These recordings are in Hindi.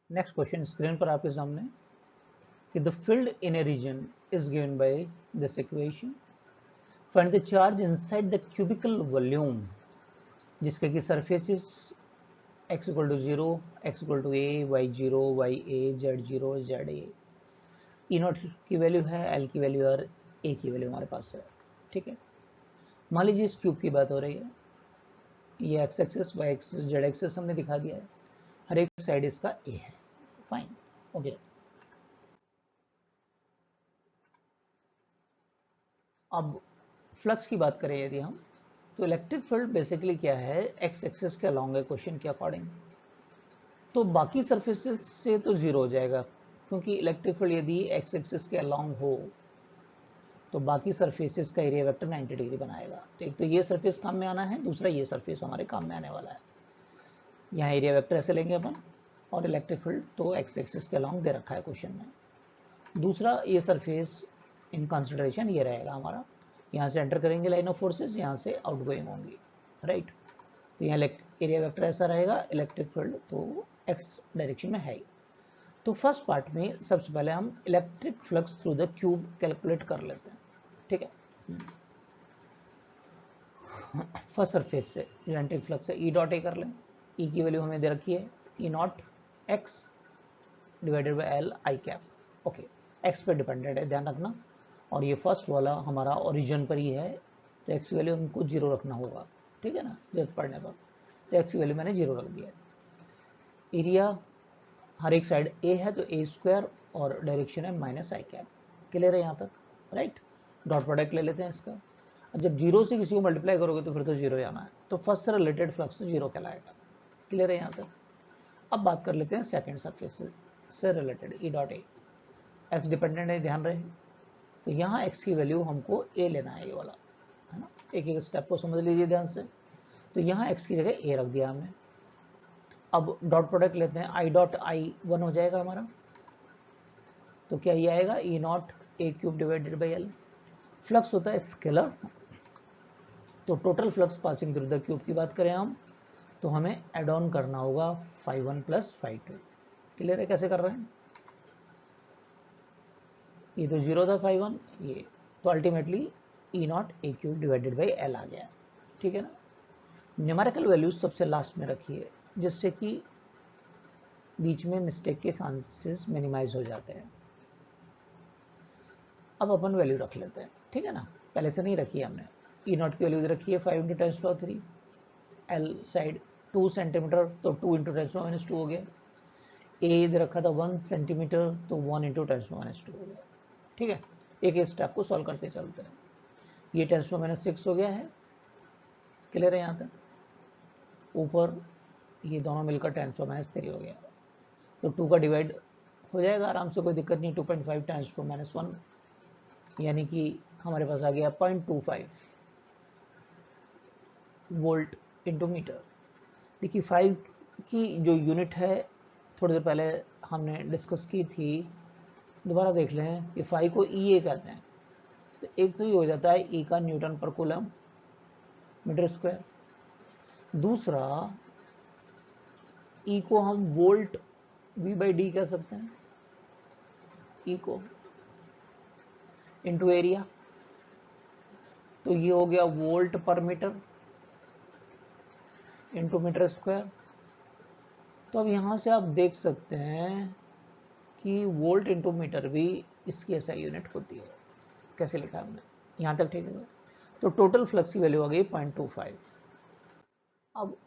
नेक्स्ट क्वेश्चन स्क्रीन पर आपके सामने कि the field in a region is given by this equation, find the charge inside the cubical volume जिसके की surfaces x equal to 0, x equal to a, y 0, y a, z 0, z a। E naught की वैल्यू है, l की वैल्यू और a की वैल्यू हमारे पास है। ठीक है, मान लीजिए इस क्यूब की बात हो रही है, ये x axis, y axis, z axis हमने दिखा दिया है, हर एक साइड इसका a है। Fine, okay. अब फ्लक्स की बात करें यदि हम, तो इलेक्ट्रिक फील्ड बेसिकली क्या है, x एक्सिस के अलोंग है क्वेश्चन के अकॉर्डिंग, तो बाकी सरफेसेस से तो जीरो हो जाएगा, क्योंकि इलेक्ट्रिक फील्ड यदि x एक्सिस के अलोंग हो तो बाकी सरफेसेस का एरिया वेक्टर 90 डिग्री बनाएगा। तो एक तो ये सरफेस काम में आना है, दूसरा ये सरफेस हमारे काम में आने वाला है। यहाँ एरिया वेक्टर ऐसे लेंगे अपन, और इलेक्ट्रिक फील्ड तो x एक्सिस के अलोंग दे रखा है क्वेश्चन में। दूसरा ये सरफेस इन कंसिडरेशन ये रहेगा हमारा, यहाँ से एंटर करेंगे लाइन ऑफ फोर्सेस, यहाँ से आउटगोइंग होंगी, राइट। तो यहाँ एरिया वेक्टर ऐसा रहेगा, इलेक्ट्रिक फील्ड तो x डायरेक्शन में है ही। तो फर्स्ट पार्ट में सबसे पहले हम electric flux through the cube calculate कर लेते हैं। ठीक है, फर्स्ट सरफेस से जो इलेक्ट्रिक फ्लक्स है, ई डॉट ए कर लें। ई की वैल्यू हमें दे रखी है E naught x divided by L I cap. Okay, x पे डिपेंडेंट है, ध्यान रखना। और ये फर्स्ट वाला हमारा ओरिजिन पर ही है, तो एक्स की वैल्यू हमको जीरो रखना होगा। ठीक है ना, जरूरत पड़ने पर। तो एक्स की वैल्यू मैंने जीरो रख दिया है। एरिया हर एक साइड ए है, तो ए स्क्वायर और डायरेक्शन है माइनस आई कैप। क्लियर है यहाँ तक, राइट। डॉट प्रोडक्ट ले लेते हैं इसका। जब जीरो से किसी को मल्टीप्लाई करोगे तो फिर तो जीरो आना है, तो फर्स्ट से रिलेटेड फ्लक्स तो जीरो कहलाएगा। क्लियर है यहाँ तक। अब बात कर लेते हैं सेकंड सरफेस से related, E dot A. X dependent है, ध्यान रहे। तो यहाँ एक्स की वैल्यू हमको ए लेना है, ये वाला है ना। एक एक स्टेप को समझ लीजिए ध्यान से। तो यहाँ एक्स की जगह ए रख दिया हमने। अब डॉट प्रोडक्ट लेते हैं, आई डॉट आई 1 हो जाएगा हमारा। तो क्या ये आएगा, E naught a cube divided by L. Flux होता है स्केलर, तो total flux passing through the cube की बात करें हम, तो हमें एड ऑन करना होगा φ1 प्लस φ2। क्लियर है कैसे कर रहे हैं। ये तो जीरो था φ1, ये तो ultimately E naught a cube divided by L आ गया। ठीक है ना। न्यूमेरिकल वैल्यूज सबसे लास्ट में रखिए, जिससे कि बीच में मिस्टेक के चांसेस मिनिमाइज हो जाते हैं। अब अपन वैल्यू रख लेते हैं, ठीक है ना, पहले से नहीं रखी है हमने। ई नॉट की वैल्यू रखी है 5 × 10⁻³ एल साइड 2 सेंटीमीटर, तो 2 × 10⁻² हो गया। ए दे रखा था 1 सेंटीमीटर, तो 1 × 10⁻² हो गया। ठीक है, एक एक स्टेप को सॉल्व करते चलते हैं। ये 10⁻6 हो गया है। क्लियर है यहाँ तक। ऊपर ये दोनों मिलकर 10⁻³ हो गया, तो 2 का डिवाइड हो जाएगा आराम से, कोई दिक्कत नहीं। 2.5 × 10⁻⁻1 यानी कि हमारे पास आ गया 0.25 वोल्ट इंटू मीटर। देखिए 5 की जो यूनिट है थोड़ी देर पहले हमने डिस्कस की थी, दोबारा देख लें कि 5 को ई ए कहते हैं। तो एक तो ये हो जाता है ई का न्यूटन पर कूलम मीटर स्क्वायर। दूसरा ई को हम वोल्ट V/D कह सकते हैं, ई को इंटू एरिया, तो ये हो गया वोल्ट पर मीटर इंटू मीटर स्क्वायर। तो अब यहाँ से आप देख सकते हैं कि वोल्ट इंटू मीटर भी इसकी एसआई यूनिट होती है। कैसे लिखा हमने, यहाँ तक ठीक है। तो टोटल फ्लक्स की वैल्यू आ गई 0.25। अब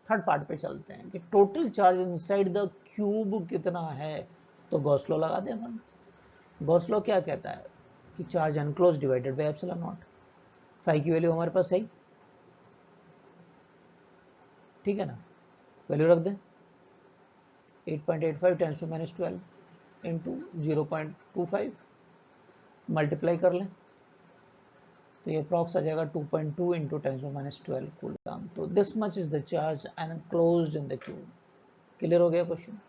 थर्ड पार्ट पे चलते हैं कि total charge inside the cube कितना है। तो गॉस लॉ लगा दें अपन। गॉस लॉ क्या कहता है कि charge enclose divided by epsilon naught. Phi की वैल्यू हमारे पास है, ठीक है ना, वैल्यू रख दें 8.85 × 10⁻12 इंटू 0.25 मल्टीप्लाई कर लें, तो ये अप्रॉक्स आ जाएगा 2.2 × 10⁻12 कूलम। तो this much is the charge enclosed in the cube. Clear हो गया क्वेश्चन।